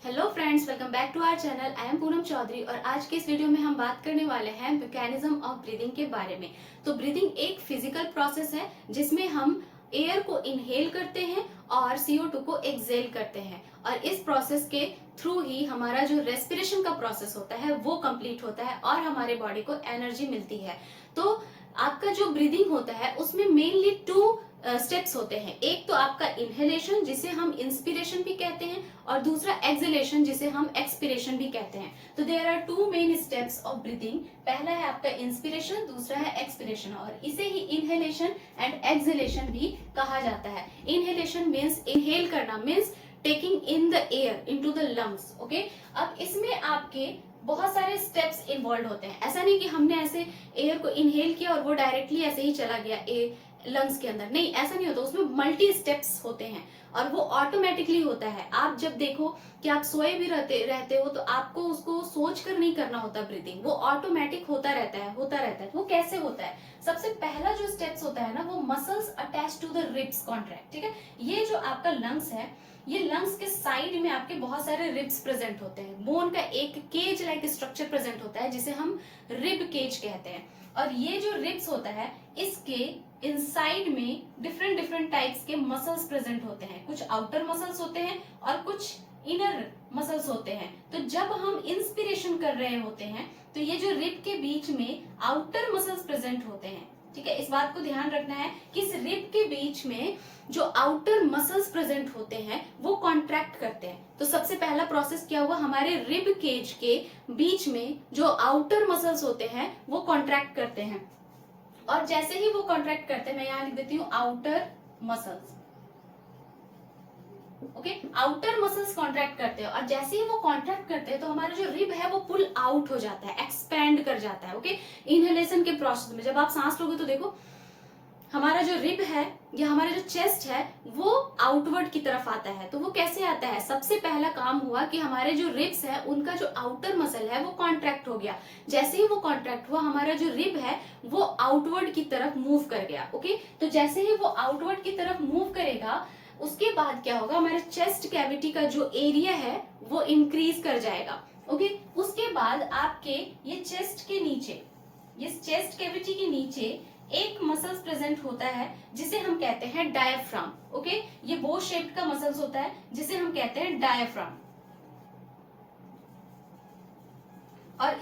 Hello friends, welcome back to our channel. I am Poonam Chaudhary और आज के इस वीडियो में हम बात करने वाले हैं मैकेनिज्म ऑफ ब्रीदिंग के बारे में। तो ब्रीदिंग एक फिजिकल प्रोसेस है जिसमें हम एयर को इनहेल करते हैं और CO2 को एक्सहेल करते हैं और इस प्रोसेस के थ्रू ही हमारा जो रेस्पिरेशन का प्रोसेस होता है वो कंप्लीट होता है और हमारे बॉडी को एनर्जी मिलती है। तो आपका जो ब्रीदिंग होता है उसमें मेनली टू स्टेप्स होते हैं। एक तो आपका इनहेलेशन जिसे हम इंस्पिरेशन भी कहते हैं और दूसरा एक्सहेलेशन जिसे हम एक्सपिरेशन भी कहते हैं। तो there are two main steps of breathing. पहला है आपका इंस्पिरेशन, दूसरा है एक्सपिरेशन और इसे ही इनहेलेशन एंड एक्सहेलेशन भी कहा जाता है। इनहेलेशन मीन्स इनहेल करना, means taking in the air into the lungs. Okay, अब इसमें आपके बहुत सारे स्टेप्स इन्वॉल्व होते हैं। ऐसा नहीं कि हमने ऐसे एयर को इनहेल किया और वो डायरेक्टली ऐसे ही चला गया लंग्स के अंदर, नहीं, ऐसा नहीं होता। उसमें मल्टी स्टेप्स होते हैं और वो ऑटोमेटिकली होता है। आप जब देखो कि आप सोए भी रहते हो तो आपको उसको सोच कर नहीं करना होता ब्रीदिंग, वो ऑटोमेटिक होता रहता है। वो कैसे होता है? सबसे पहला जो स्टेप्स होता है ना, वो muscles attach to the ribs contract. ठीक है, ये जो आपका लंग्स है, ये लंग्स के साइड में आपके बहुत सारे रिब्स प्रेजेंट होते हैं। बोन का एक केज लाइक स्ट्रक्चर प्रेजेंट होता है जिसे हम रिब केज कहते हैं। और ये जो रिब्स होता है इसके इनसाइड में डिफरेंट टाइप्स के मसल्स प्रेजेंट होते हैं। कुछ आउटर मसल्स होते हैं और कुछ इनर मसल्स होते हैं। तो जब हम इंस्पिरेशन कर रहे होते हैं तो ये जो रिब के बीच में आउटर मसल्स प्रेजेंट होते हैं। ठीक है, इस बात को ध्यान रखना है कि इस रिब के बीच में जो आउटर मसल्स प्रेजेंट होते हैं वो कॉन्ट्रैक्ट करते हैं। तो सबसे पहला प्रोसेस क्या हुआ, हमारे रिब केज के बीच में जो आउटर मसल्स होते हैं वो कॉन्ट्रैक्ट करते हैं और जैसे ही वो कॉन्ट्रैक्ट करते हैं, मैं यहां लिख देती हूँ outer muscles. Okay, outer muscles contract करते हैं और जैसे ही वो कॉन्ट्रैक्ट करते हैं तो हमारा जो रिब है वो पुल आउट हो जाता है, एक्सपैंड कर जाता है। ओके, इनहेलेशन के प्रोसेस में जब आप सांस लोगे तो देखो हमारा जो रिब है या हमारा जो चेस्ट है वो आउटवर्ड की तरफ आता है। तो वो कैसे आता है? सबसे पहला काम हुआ कि हमारे जो रिब्स है उनका जो आउटर मसल है वो कॉन्ट्रैक्ट हो गया। जैसे ही वो कॉन्ट्रैक्ट हुआ हमारा जो रिब है वो आउटवर्ड की तरफ मूव कर गया। ओके, तो जैसे ही वो आउटवर्ड की तरफ मूव करेगा उसके बाद क्या होगा, हमारे चेस्ट कैविटी का जो एरिया है वो इंक्रीज कर जाएगा। ओके, उसके बाद आपके ये चेस्ट के नीचे, ये चेस्ट कैविटी के नीचे एक मसल्स प्रेजेंट होता है जिसे हम कहते हैं डायफ्राम। ओके, ये बो शेप्ड का मसल्स होता है जिसे हम कहते हैं डायफ्राम। और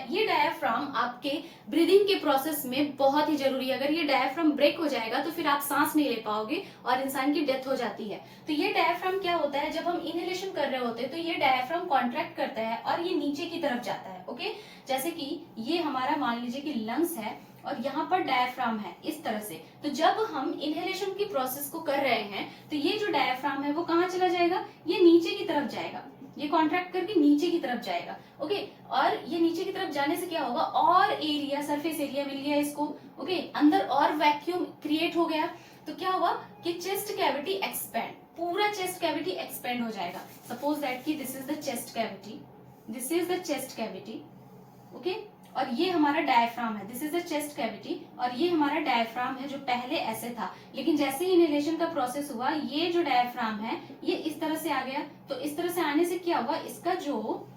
ये डायफ्राम आपके ब्रीदिंग के प्रोसेस में बहुत ही जरूरी है। अगर ये डायफ्राम ब्रेक हो जाएगा तो फिर आप सांस नहीं ले पाओगे और इंसान की डेथ हो जाती है। तो ये डायफ्राम क्या होता है, जब हम इनहेलेशन कर रहे होते हैं तो ये डायफ्राम कॉन्ट्रैक्ट करता है और ये नीचे की तरफ जाता है। ओके, जैसे कि ये हमारा मान लीजिए कि लंग्स है और यहाँ पर डायफ्राम है इस तरह से। तो जब हम इनहेलेशन की प्रोसेस को कर रहे हैं तो ये जो डायफ्राम है वो कहाँ चला जाएगा, ये नीचे की तरफ जाएगा, ये कॉन्ट्रैक्ट करके नीचे की तरफ जाएगा। ओके, और ये नीचे की तरफ जाने से क्या होगा, और एरिया, सरफेस एरिया मिल गया इसको। ओके, अंदर और वैक्यूम क्रिएट हो गया। तो क्या हुआ कि चेस्ट कैविटी एक्सपेंड, पूरा चेस्ट कैविटी एक्सपेंड हो जाएगा। सपोज दैट कि this is the chest cavity, this is the chest cavity. Okay, और ये हमारा डायफ्राम है, this is the chest cavity और ये हमारा डायफ्राम है जो पहले ऐसे था, लेकिन जैसे ही इनहेलेशन का प्रोसेस हुआ ये जो डायफ्राम है ये इस तरह से आ गया। तो इस तरह से आने से क्या हुआ, इसका जो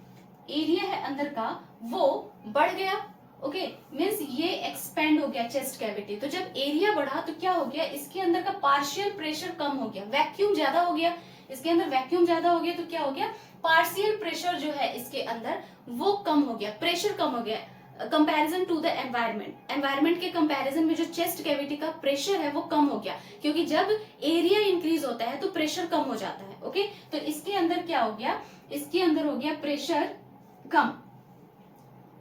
एरिया है अंदर का वो बढ़ गया। ओके, मीन्स ये एक्सपेंड हो गया चेस्ट कैविटी। तो जब एरिया बढ़ा तो क्या हो गया, इसके अंदर का पार्शियल प्रेशर कम हो गया, वैक्यूम ज्यादा हो गया, इसके अंदर वैक्यूम ज्यादा हो गया। तो क्या हो गया, पार्शियल प्रेशर जो है इसके अंदर वो कम हो गया, प्रेशर कम हो गया comparison to the environment. Environment के कंपैरिजन में जो चेस्ट कैविटी का प्रेशर है वो कम हो गया, क्योंकि जब एरिया इंक्रीज होता है तो प्रेशर कम हो जाता है। ओके, तो इसके अंदर क्या हो गया, इसके अंदर हो गया प्रेशर कम।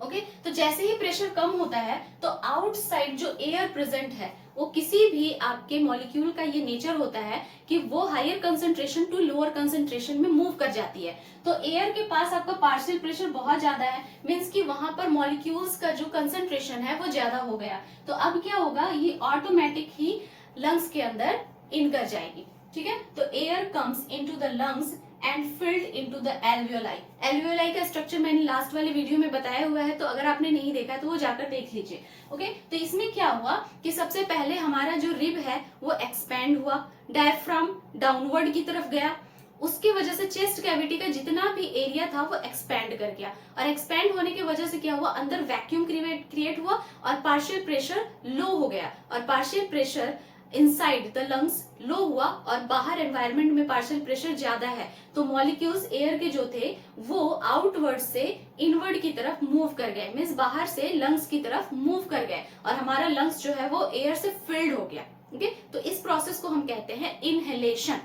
ओके, तो जैसे ही प्रेशर कम होता है तो आउटसाइड जो एयर प्रेजेंट है वो किसी भी आपके मॉलिक्यूल का ये नेचर होता है कि वो higher concentration to lower concentration में मूव कर जाती है। तो एयर के पास आपका पार्शियल प्रेशर बहुत ज्यादा है, मीन्स कि वहां पर मॉलिक्यूल्स का जो कंसंट्रेशन है वो ज्यादा हो गया। तो अब क्या होगा, ये ऑटोमेटिक ही लंग्स के अंदर इन कर जाएगी। ठीक है, तो air comes into the lungs and field into the alveoli. Alveoli का स्ट्रक्चर मैंने लास्ट वाले वीडियो में बताया हुआ है, तो अगर आपने नहीं देखा तो वो जाकर देख लीजिए। ओके, तो इसमें क्या हुआ कि सबसे पहले हमारा जो रिब है वो एक्सपैंड हुआ, डायफ्राम डाउनवर्ड की तरफ गया, उसकी वजह से चेस्ट कैविटी का जितना भी एरिया था वो एक्सपैंड कर गया, और एक्सपैंड होने की वजह से क्या हुआ, अंदर वैक्यूम क्रिएट हुआ और पार्शियल प्रेशर लो हो गया, और partial pressure inside the lungs low हुआ और बाहर एनवायरनमेंट में पार्शियल प्रेशर ज्यादा है, तो मॉलिक्यूल्स एयर के जो थे वो आउटवर्ड से इनवर्ड की तरफ मूव कर गए, मीन्स बाहर से लंग्स की तरफ मूव कर गए, और हमारा लंग्स जो है वो एयर से फिल्ड हो गया। ओके, तो इस प्रोसेस को हम कहते हैं इनहेलेशन।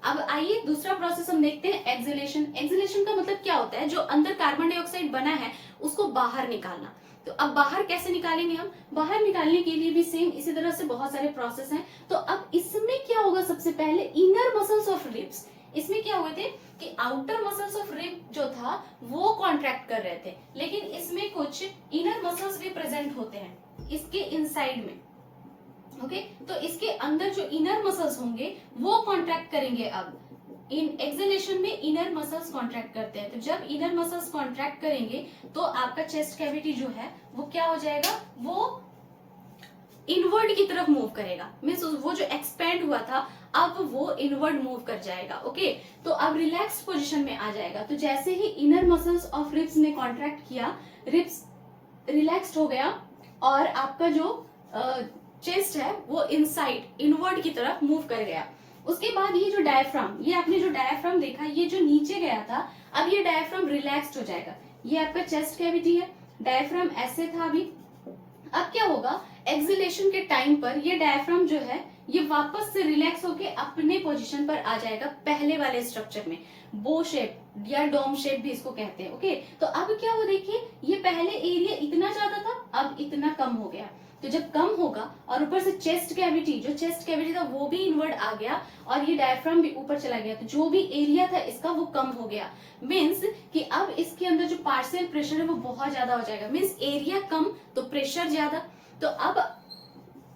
अब आइए दूसरा प्रोसेस हम देखते हैं, एक्सहेलेशन। एक्सहेलेशन का मतलब क्या होता है, जो अंदर कार्बन डाइऑक्साइड बना है उसको बाहर निकालना। तो अब बाहर कैसे निकालेंगे हम, बाहर निकालने के लिए भी सेम इसी तरह से बहुत सारे प्रोसेस हैं। तो अब इसमें क्या होगा, सबसे पहले इनर मसल्स ऑफ रिब्स, इसमें क्या हुए थे कि आउटर मसल्स ऑफ रिब जो था वो कॉन्ट्रैक्ट कर रहे थे, लेकिन इसमें कुछ इनर मसल्स भी प्रेजेंट होते हैं इसके इनसाइड में। ओके, तो इसके अंदर जो इनर मसल्स होंगे वो कॉन्ट्रैक्ट करेंगे। अब इन एक्सहेलेशन में इनर मसल्स कॉन्ट्रैक्ट करते हैं, तो जब इनर मसल्स कॉन्ट्रैक्ट करेंगे तो आपका चेस्ट कैविटी जो है वो क्या हो जाएगा, वो इनवर्ड की तरफ मूव करेगा, मीन्स वो जो एक्सपैंड हुआ था अब वो इनवर्ड मूव कर जाएगा। ओके, तो अब रिलैक्स पोजीशन में आ जाएगा। तो जैसे ही इनर मसल्स ऑफ रिब्स ने कॉन्ट्रैक्ट किया, रिब्स रिलैक्स्ड हो गया और आपका जो चेस्ट है वो इनसाइड इनवर्ड की तरफ मूव कर गया। उसके बाद ये जो डायफ्राम, ये आपने जो डायफ्राम देखा ये जो नीचे गया था, अब ये डायफ्राम रिलैक्स्ड हो जाएगा। ये आपका चेस्ट कैविटी है, डायफ्राम ऐसे था अभी। अब क्या होगा, एक्सहेलेशन के टाइम पर ये डायफ्राम जो है ये वापस से रिलैक्स होके अपने पोजीशन पर आ जाएगा, पहले वाले स्ट्रक्चर में, बो शेप या डोम शेप भी इसको कहते हैं। ओके, तो अब क्या हुआ, देखिए ये पहले एरिया इतना ज्यादा था अब इतना कम हो गया। तो जब कम होगा और ऊपर से चेस्ट कैविटी, जो चेस्ट कैविटी था वो भी इनवर्ड आ गया और ये डायफ्राम भी ऊपर चला गया, तो जो भी एरिया था इसका वो कम हो गया। मीन्स कि अब इसके अंदर जो पार्शियल प्रेशर है वो बहुत ज्यादा हो जाएगा, मीन्स एरिया कम तो प्रेशर ज्यादा। तो अब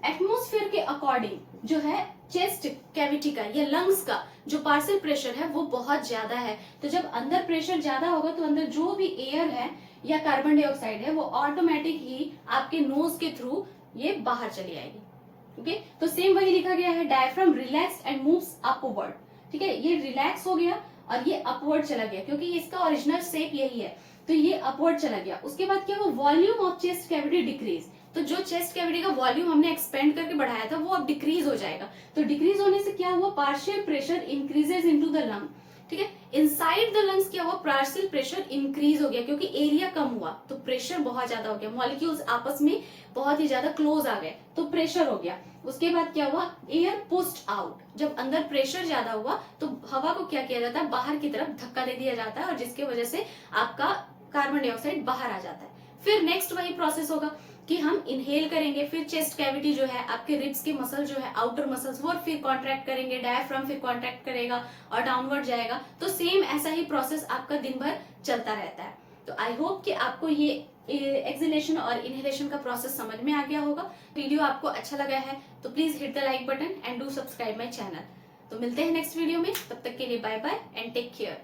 एटमॉस्फेयर के अकॉर्डिंग जो है चेस्ट कैविटी का या लंग्स का जो पार्शियल प्रेशर है वो बहुत ज्यादा है। तो जब अंदर प्रेशर ज्यादा होगा तो अंदर जो भी एयर है या कार्बन डाइऑक्साइड है वो ऑटोमेटिक ही आपके नोज के थ्रू ये बाहर चली आएगी। ओके, तो सेम वही लिखा गया है, diaphragm relax and moves upward. ठीक है, ये रिलैक्स हो गया और ये अपवर्ड चला गया क्योंकि इसका ओरिजिनल शेप यही है, तो ये अपवर्ड चला गया। उसके बाद क्या हुआ, volume of chest cavity decrease, तो जो चेस्ट कैविटी का वॉल्यूम हमने एक्सपेंड करके बढ़ाया था वो अब डिक्रीज हो जाएगा। तो डिक्रीज होने से क्या हुआ, partial pressure increases into the lung. ठीक है, इनसाइड द लंग्स क्या हुआ, पार्शियल प्रेशर इंक्रीज हो गया क्योंकि एरिया कम हुआ तो प्रेशर बहुत ज्यादा हो गया, मॉलिक्यूल्स आपस में बहुत ही ज्यादा क्लोज आ गए तो प्रेशर हो गया। उसके बाद क्या हुआ, एयर पुश्ड आउट, जब अंदर प्रेशर ज्यादा हुआ तो हवा को क्या किया जाता है, बाहर की तरफ धक्का दे दिया जाता है और जिसकी वजह से आपका कार्बन डाइऑक्साइड बाहर आ जाता है। फिर नेक्स्ट वही प्रोसेस होगा कि हम इनहेल करेंगे, फिर चेस्ट कैविटी जो है आपके रिब्स के मसल जो है आउटर मसल्स वो फिर कॉन्ट्रैक्ट करेंगे, डायफ्राम फिर कॉन्ट्रैक्ट करेगा और डाउनवर्ड जाएगा। तो सेम ऐसा ही प्रोसेस आपका दिन भर चलता रहता है। तो आई होप कि आपको ये एक्सहेलेशन और इनहेलेशन का प्रोसेस समझ में आ गया होगा। वीडियो आपको अच्छा लगा है तो please hit the like button and do subscribe my channel. तो मिलते हैं नेक्स्ट वीडियो में, तब तक के लिए bye bye and take care.